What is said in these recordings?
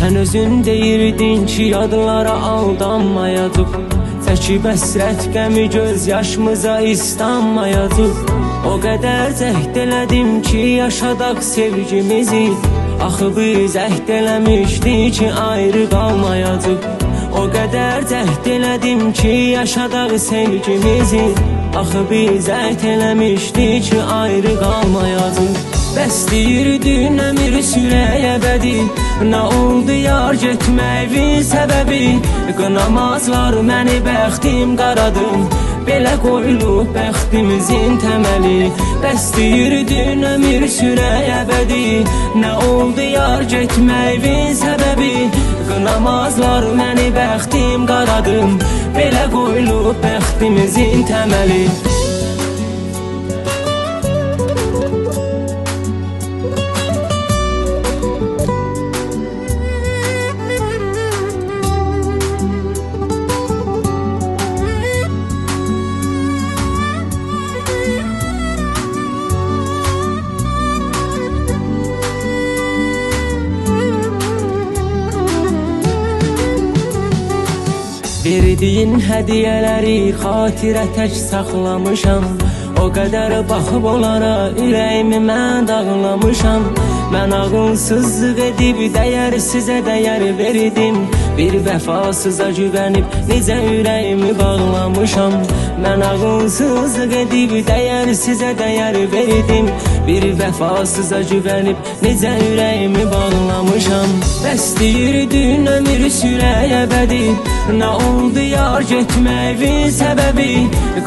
Sən özün deyirdin ki, yadlara aldanmayacaq. Çəkib əsrət qəmi göz yaşımıza islanmayacaq. O qədər cəhd elədim ki, yaşadaq sevgimizi. Axı biz əhd eləmişdik ki, ayrı qalmayacaq. O qədər cəhd elədim ki, yaşadaq sevgimizi. Axı biz əhd eləmişdik ki, ayrı qalmayacaq. Bəs deyirdin əmir sürəyə bədi, nə oldu yar getməyin səbəbi? Qınamazlar məni, bəxtim qaradım, belə qoyulub bəxtimizin təməli. Bəs deyirdin əmir sürəyə bədi, nə oldu yar getməyin səbəbi? Qınamazlar məni, bəxtim qaradım, belə qoyulub bəxtimizin təməli. Verdiyin hədiyələri xatirə tək saxlamışam. O qədər baxıb onlara ürəyimi mən dağlamışam. Mən ağılsızlıq edib dəyərsizə dəyər verdim. Bir vəfasıza güvənib necə ürəyimi bağlamışam. Mən ağılsızlıq edib dəyərsizə dəyər verdim. Bir vəfasıza güvənib necə ürəyimi bağlamışam. Bəs deyirdin ömür sürəyə bədi, nə oldu yar getməyin səbəbi?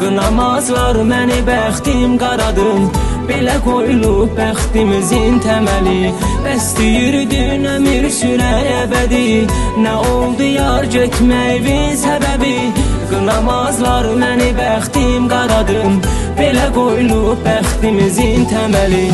Qınamazlar məni, bəxtim qaradım, belə qoyulub bəxtimizin təməli. Bəs deyirdin ömür sürəyə bədi, nə oldu yar getməyin səbəbi? Qınamazlar məni, bəxtim qaradım, belə qoyulub bəxtimizin təməli.